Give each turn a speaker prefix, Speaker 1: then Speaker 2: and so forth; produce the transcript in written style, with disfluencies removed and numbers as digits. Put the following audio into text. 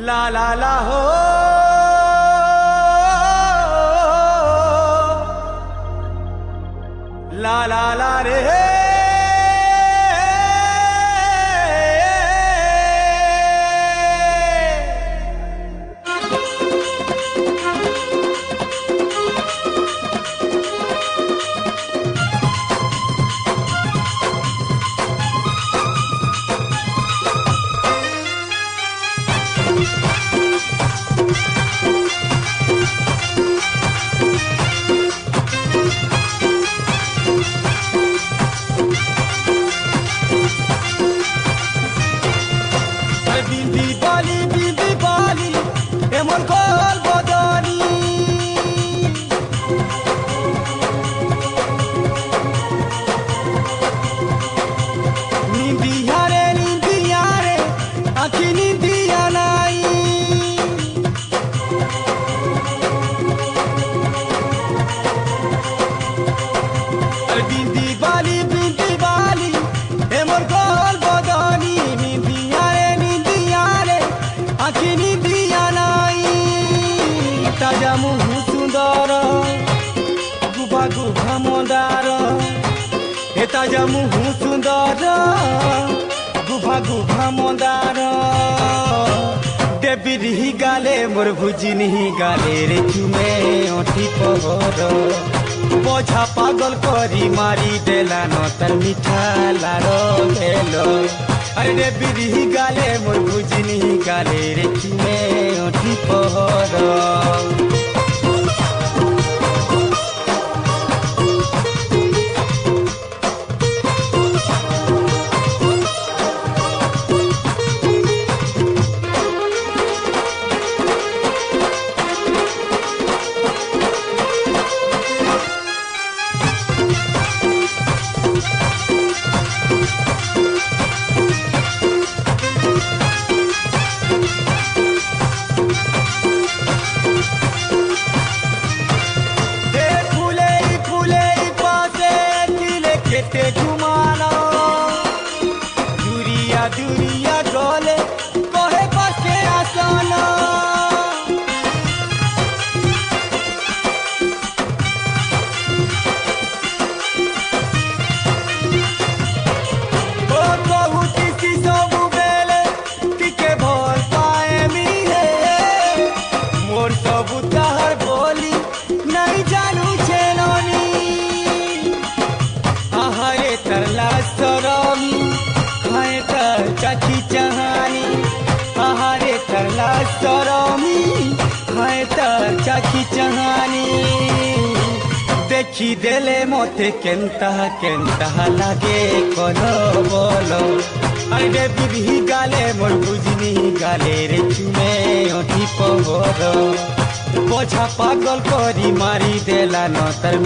Speaker 1: লা লা লা হো লা লা লা রে বিবি বলি এমন কল বদনি নিন্দিয়ারে আখি নিন্দিয়া নাই বিন্দি বালি এমন কল বদনি আখি নিন্দিয়া নাই তাজা মুহু সুন্দর গুভা গুভা মন্দার এ তাজা মুহু সুন্দর গুভা গুভা মন্দার দেবীর গালে মোর ভুজিনি গালে রে চুমে অঠি পহর বোঝা পাগল করি মারি দেলান তার মিঠা লাড় গেল আরে দেবীর গালে মোর ভুজিনি গালে রে চুমে অঠি পহর ঘুমানো দুরিয়া গলে কহে পাশে আসনা ও কহুতি সবু বেলে টিকে ভল পায়ে মিলে মোর সবু তাহার বলি নাই জানু ছেলনি আহারে तरला सरमी खाए तर चाची चाहानी आहारे तरला सरमी खाए तर चाची चाहानी देखी देले मते केंता केंता लागे कोनो बोलो अरे बिबी गाले मोर बुझनी गाले रे चुमे ओठी पहर बोझा पागल करी मारी देला न तर